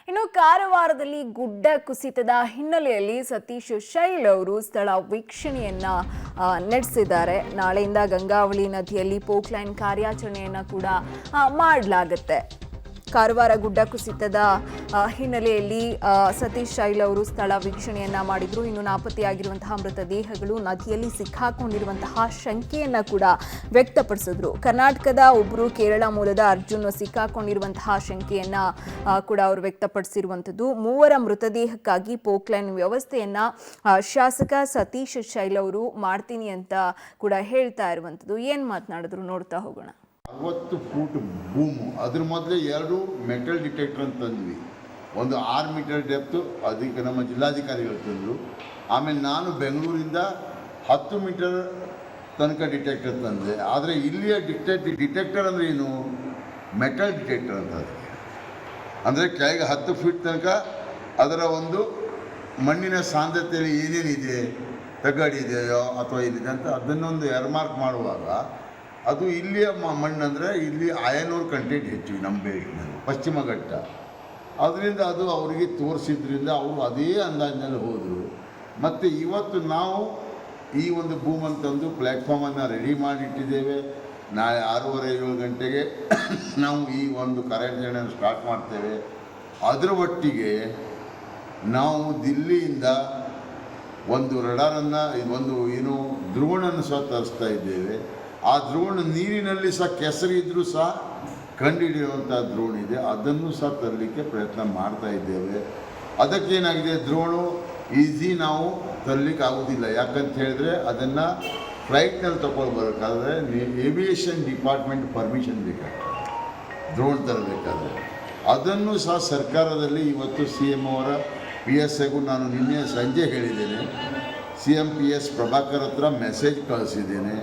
ಇನ್ನು ಕಾರವಾರದಲ್ಲಿ ಗುಡ್ಡ ಕುಸಿತದ ಹಿನ್ನೆಲೆಯಲ್ಲಿ ಸತೀಶ್ ಶೈಲ್ ಅವರು ಸ್ಥಳ ವೀಕ್ಷಣೆಯನ್ನ ನಡೆಸಿದ್ದಾರೆ. ನಾಳೆಯಿಂದ ಗಂಗಾವಳಿ ನದಿಯಲ್ಲಿ ಪೋಕ್ಲೈನ್ ಕಾರ್ಯಾಚರಣೆಯನ್ನ ಕೂಡ ಮಾಡಲಾಗುತ್ತೆ. ಕಾರವಾರ ಗುಡ್ಡ ಕುಸಿತದ ಹಿನ್ನೆಲೆಯಲ್ಲಿ ಸತೀಶ್ ಶೈಲ್ ಅವರು ಸ್ಥಳ ವೀಕ್ಷಣೆಯನ್ನ ಮಾಡಿದ್ರು. ಇನ್ನು ನಾಪತ್ತೆಯಾಗಿರುವಂತಹ ಮೃತದೇಹಗಳು ನದಿಯಲ್ಲಿ ಸಿಕ್ಕಾಕೊಂಡಿರುವಂತಹ ಶಂಕೆಯನ್ನ ಕೂಡ ವ್ಯಕ್ತಪಡಿಸಿದ್ರು. ಕರ್ನಾಟಕದ ಒಬ್ಬರು ಕೇರಳ ಮೂಲದ ಅರ್ಜುನ್ ಸಿಕ್ಕಾಕೊಂಡಿರುವಂತಹ ಶಂಕೆಯನ್ನ ಕೂಡ ಅವರು ವ್ಯಕ್ತಪಡಿಸಿರುವಂಥದ್ದು. ಮೂವರ ಮೃತದೇಹಕ್ಕಾಗಿ ಪೋಕ್ಲೈನ್ ವ್ಯವಸ್ಥೆಯನ್ನ ಶಾಸಕ ಸತೀಶ್ ಶೈಲ್ ಅವರು ಮಾಡ್ತೀನಿ ಅಂತ ಕೂಡ ಹೇಳ್ತಾ ಇರುವಂಥದ್ದು. ಏನ್ ಮಾತನಾಡಿದ್ರು ನೋಡ್ತಾ ಹೋಗೋಣ. 60 ಫೂಟ್ ಬೂಮು, ಅದ್ರ ಮೊದಲೇ 2 ಮೆಟಲ್ ಡಿಟೆಕ್ಟರ್ ಅಂತ ತಂದ್ವಿ. ಒಂದು 6 ಮೀಟರ್ ಡೆಪ್ತು, ಅದಕ್ಕೆ ನಮ್ಮ ಜಿಲ್ಲಾಧಿಕಾರಿಗಳು ತಂದರು. ಆಮೇಲೆ ನಾನು ಬೆಂಗಳೂರಿಂದ 10 ಮೀಟರ್ ತನಕ ಡಿಟೆಕ್ಟರ್ ತಂದೆ. ಆದರೆ ಇಲ್ಲಿಯ ಡಿಟೆಕ್ಟರ್ ಅಂದರೆ ಏನು? ಮೆಟಲ್ ಡಿಟೆಕ್ಟರ್ ಅಂತ. ಅದಕ್ಕೆ ಅಂದರೆ ಕೆಳಗೆ 10 ಫೀಟ್ ತನಕ ಅದರ ಒಂದು ಮಣ್ಣಿನ ಸಾಂದ್ರತೆಯಲ್ಲಿ ಏನೇನಿದೆ, ತಗಡಿದೆಯೋ ಅಥವಾ ಏನಿದೆ ಅಂತ ಅದನ್ನೊಂದು ಎರ್ಮಾರ್ಕ್ ಮಾಡುವಾಗ ಅದು ಇಲ್ಲಿಯ ಮಣ್ಣಂದರೆ ಇಲ್ಲಿ ಅಯನೂರು ಕಂಟೆಂಟ್ ಹೆಚ್ಚು ನಮ್ಮ ಬೆಳೆಗಳಲ್ಲಿ ಪಶ್ಚಿಮ ಘಟ್ಟ. ಅದರಿಂದ ಅದು ಅವರಿಗೆ ತೋರಿಸಿದ್ರಿಂದ ಅವರು ಅದೇ ಅಂದಾಜಿನಲ್ಲಿ ಹೋದರು. ಮತ್ತು ಇವತ್ತು ನಾವು ಈ ಒಂದು ಭೂಮಂತಂದು ಪ್ಲ್ಯಾಟ್ಫಾರ್ಮನ್ನು ರೆಡಿ ಮಾಡಿಟ್ಟಿದ್ದೇವೆ. ನಾಳೆ 6:30-7 ಗಂಟೆಗೆ ನಾವು ಈ ಒಂದು ಕಾರ್ಯಾಚರಣೆಯನ್ನು ಸ್ಟಾರ್ಟ್ ಮಾಡ್ತೇವೆ. ಅದರ ಒಟ್ಟಿಗೆ ನಾವು ದಿಲ್ಲಿಯಿಂದ ಒಂದು ರಡಾರನ್ನು, ಒಂದು ಏನು ದ್ರೋಣನ್ನು ಸಹ ತರಿಸ್ತಾ ಇದ್ದೇವೆ. ಆ ದ್ರೋಣ್ ನೀರಿನಲ್ಲಿ ಸಹ ಕೆಸರಿದ್ರೂ ಸಹ ಕಂಡುಹಿಡಿಯುವಂಥ ದ್ರೋಣ್ ಇದೆ, ಅದನ್ನು ಸಹ ತರಲಿಕ್ಕೆ ಪ್ರಯತ್ನ ಮಾಡ್ತಾ ಇದ್ದೇವೆ. ಅದಕ್ಕೇನಾಗಿದೆ, ದ್ರೋಣು ಈಸಿ ನಾವು ತರಲಿಕ್ಕೆ ಆಗೋದಿಲ್ಲ. ಯಾಕಂತ ಹೇಳಿದ್ರೆ ಅದನ್ನು ಫ್ಲೈಟ್ನಲ್ಲಿ ತಗೊಳ್ಬರ್ಬೇಕಾದ್ರೆ ಏವಿಯೇಷನ್ ಡಿಪಾರ್ಟ್ಮೆಂಟ್ ಪರ್ಮಿಷನ್ ಬೇಕಾಗ್ತದೆ ದ್ರೋಣ್ ತರಬೇಕಾದ್ರೆ. ಅದನ್ನು ಸಹ ಸರ್ಕಾರದಲ್ಲಿ ಇವತ್ತು CM ಅವರ PSIಗೂ ನಾನು ನಿನ್ನೆ ಸಂಜೆ ಹೇಳಿದ್ದೇನೆ. CM PS ಪ್ರಭಾಕರ್ ಹತ್ರ ಮೆಸೇಜ್ ಕಳಿಸಿದ್ದೇನೆ.